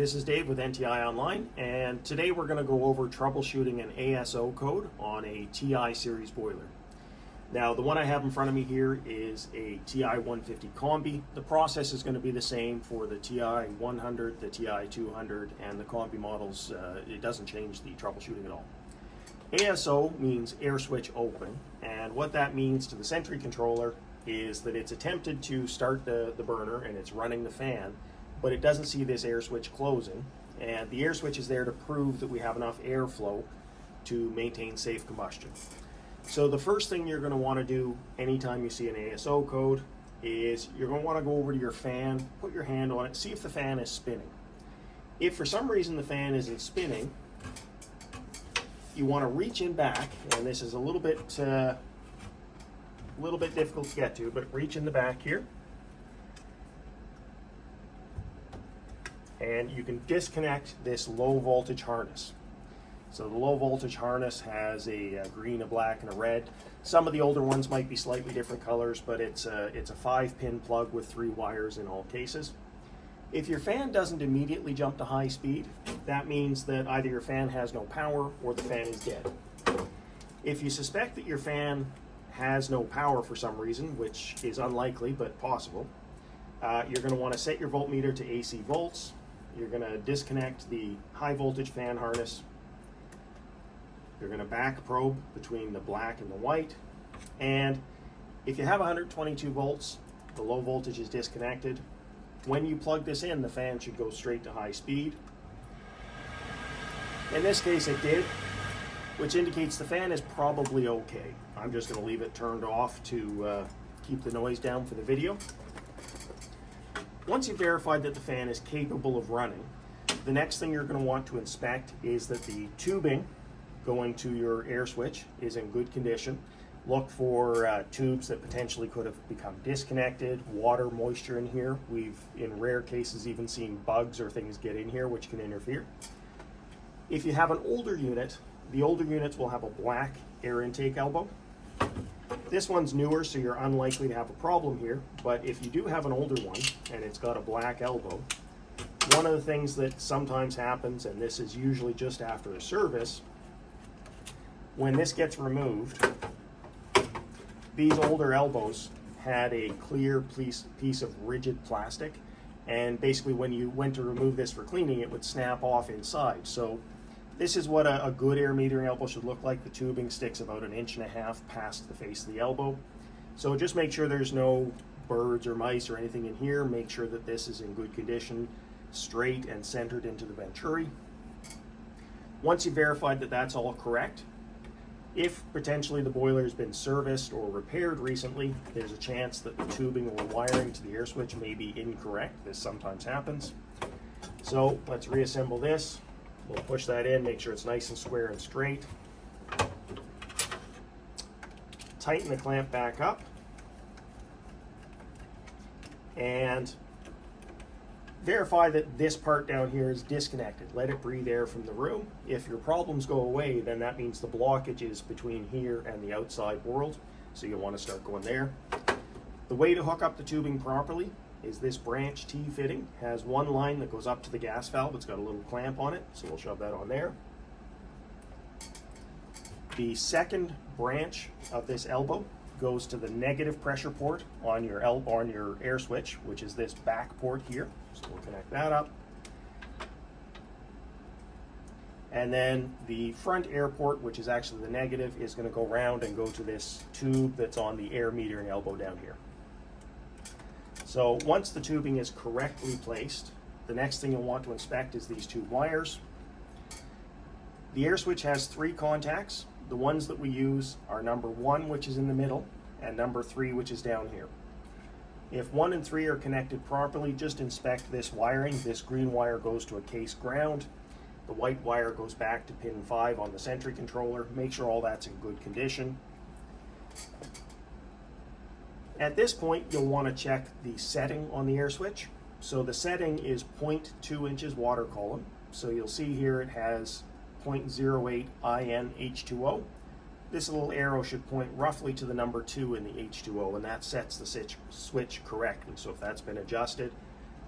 this is Dave with NTI Online, and today we're going to go over troubleshooting an ASO code on a TI series boiler. Now, the one I have in front of me here is a TI 150 Combi. The process is going to be the same for the TI 100, the TI 200, and the Combi models. It doesn't change the troubleshooting at all. ASO means air switch open, and what that means to the Sentry controller is that it's attempted to start the burner and it's running the fan, but it doesn't see this air switch closing, and the air switch is there to prove that we have enough airflow to maintain safe combustion. So the first thing you're going to want to do anytime you see an ASO code is you're going to want to go over to your fan, put your hand on it, see if the fan is spinning. If for some reason the fan isn't spinning, you want to reach in back, and this is a little bit difficult to get to, but reach in the back here, and you can disconnect this low voltage harness. So the low voltage harness has a green, a black, and a red. Some of the older ones might be slightly different colors, but it's a 5-pin plug with 3 wires in all cases. If your fan doesn't immediately jump to high speed, that means that either your fan has no power or the fan is dead. If you suspect that your fan has no power for some reason, which is unlikely but possible, you're going to want to set your voltmeter to AC volts. You're going to disconnect the high voltage fan harness. You're going to back probe between the black and the white, and if you have 122 volts, the low voltage is disconnected. When you plug this in, the fan should go straight to high speed. In this case it did, which indicates the fan is probably okay. I'm just going to leave it turned off to keep the noise down for the video. Once you've verified that the fan is capable of running, the next thing you're going to want to inspect is that the tubing going to your air switch is in good condition. Look for tubes that potentially could have become disconnected, water, moisture in here. We've, in rare cases, even seen bugs or things get in here which can interfere. If you have an older unit, the older units will have a black air intake elbow. This one's newer, so you're unlikely to have a problem here, but if you do have an older one and it's got a black elbow, one of the things that sometimes happens, and this is usually just after a service, when this gets removed, these older elbows had a clear piece of rigid plastic, and basically when you went to remove this for cleaning, it would snap off inside. So this is what a good air metering elbow should look like. The tubing sticks about 1.5 inches past the face of the elbow. So just make sure there's no birds or mice or anything in here. Make sure that this is in good condition, straight and centered into the venturi. Once you've verified that that's all correct, if potentially the boiler has been serviced or repaired recently, there's a chance that the tubing or wiring to the air switch may be incorrect. This sometimes happens. So let's reassemble this. We'll push that in, make sure it's nice and square and straight. Tighten the clamp back up. And verify that this part down here is disconnected. Let it breathe air from the room. If your problems go away, then that means the blockage is between here and the outside world, so you'll want to start going there. The way to hook up the tubing properly is this branch T fitting has one line that goes up to the gas valve. It's got a little clamp on it, so we'll shove that on there. The second branch of this elbow goes to the negative pressure port on your air switch, which is this back port here. So we'll connect that up. And then the front air port, which is actually the negative, is going to go around and go to this tube that's on the air metering elbow down here. So once the tubing is correctly placed, the next thing you'll want to inspect is these 2 wires. The air switch has 3 contacts. The ones that we use are number 1, which is in the middle, and number 3, which is down here. If 1 and 3 are connected properly, just inspect this wiring. This green wire goes to a case ground. The white wire goes back to pin 5 on the Sentry controller. Make sure all that's in good condition. At this point, you'll want to check the setting on the air switch. So the setting is 0.2 inches water column. So you'll see here it has 0.08 IN H2O. This little arrow should point roughly to the number 2 in the H2O, and that sets the switch correctly. So if that's been adjusted,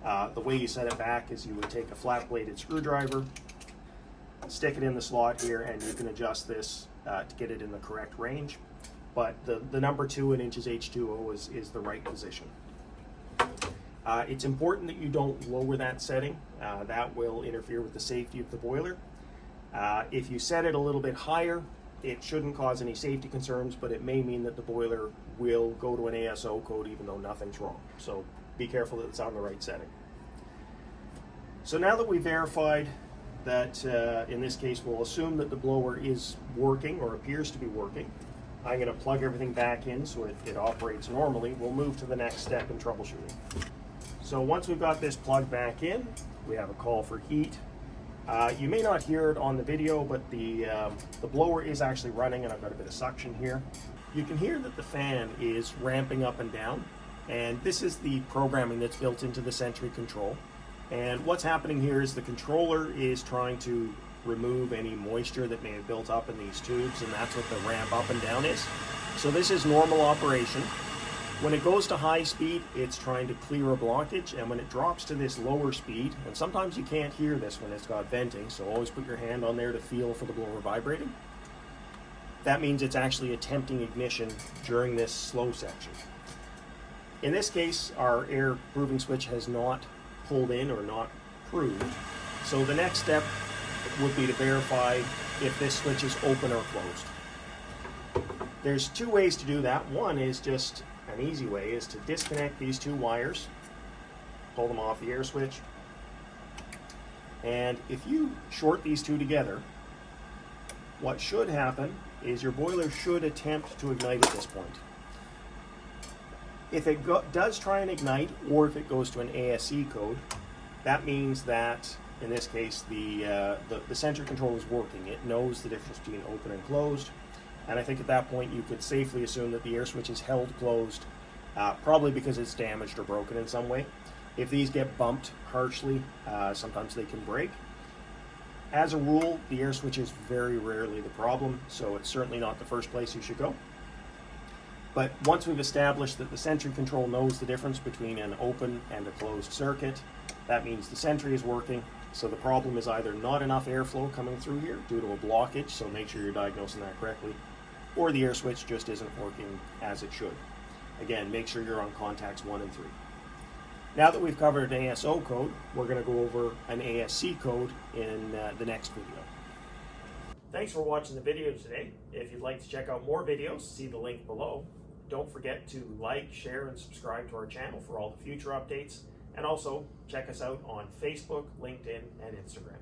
The way you set it back is you would take a flat bladed screwdriver, stick it in the slot here, and you can adjust this to get it in the correct range. But the number 2 in inches H2O is the right position. It's important that you don't lower that setting. That will interfere with the safety of the boiler. If you set it a little bit higher, it shouldn't cause any safety concerns, but it may mean that the boiler will go to an ASO code even though nothing's wrong. So be careful that it's on the right setting. So now that we've verified that, in this case, we'll assume that the blower is working or appears to be working. I'm going to plug everything back in so it operates normally. We'll move to the next step in troubleshooting. So once we've got this plugged back in, we have a call for heat. You may not hear it on the video, but the blower is actually running, and I've got a bit of suction here. You can hear that the fan is ramping up and down, and this is the programming that's built into the Sentry control. And what's happening here is the controller is trying to remove any moisture that may have built up in these tubes, and that's what the ramp up and down is. So this is normal operation. When it goes to high speed, it's trying to clear a blockage, and when it drops to this lower speed, and sometimes you can't hear this when it's got venting, so always put your hand on there to feel for the blower vibrating. That means it's actually attempting ignition during this slow section. In this case, our air proving switch has not pulled in or not proved, so the next step would be to verify if this switch is open or closed. There's 2 ways to do that. One is just an easy way, is to disconnect these 2 wires, pull them off the air switch, and if you short these 2 together, what should happen is your boiler should attempt to ignite at this point. If it does try and ignite, or if it goes to an ASE code, that means that in this case the Sentry control is working. It knows the difference between open and closed. And I think at that point you could safely assume that the air switch is held closed, probably because it's damaged or broken in some way. If these get bumped harshly, sometimes they can break. As a rule, the air switch is very rarely the problem, so it's certainly not the first place you should go. But once we've established that the Sentry control knows the difference between an open and a closed circuit, that means the Sentry is working. So the problem is either not enough airflow coming through here due to a blockage, so make sure you're diagnosing that correctly, or the air switch just isn't working as it should. Again, make sure you're on contacts 1 and 3. Now that we've covered an ASO code, we're going to go over an ASC code in the next video. Thanks for watching the video today. If you'd like to check out more videos, see the link below. Don't forget to like, share, and subscribe to our channel for all the future updates. And also check us out on Facebook, LinkedIn, and Instagram.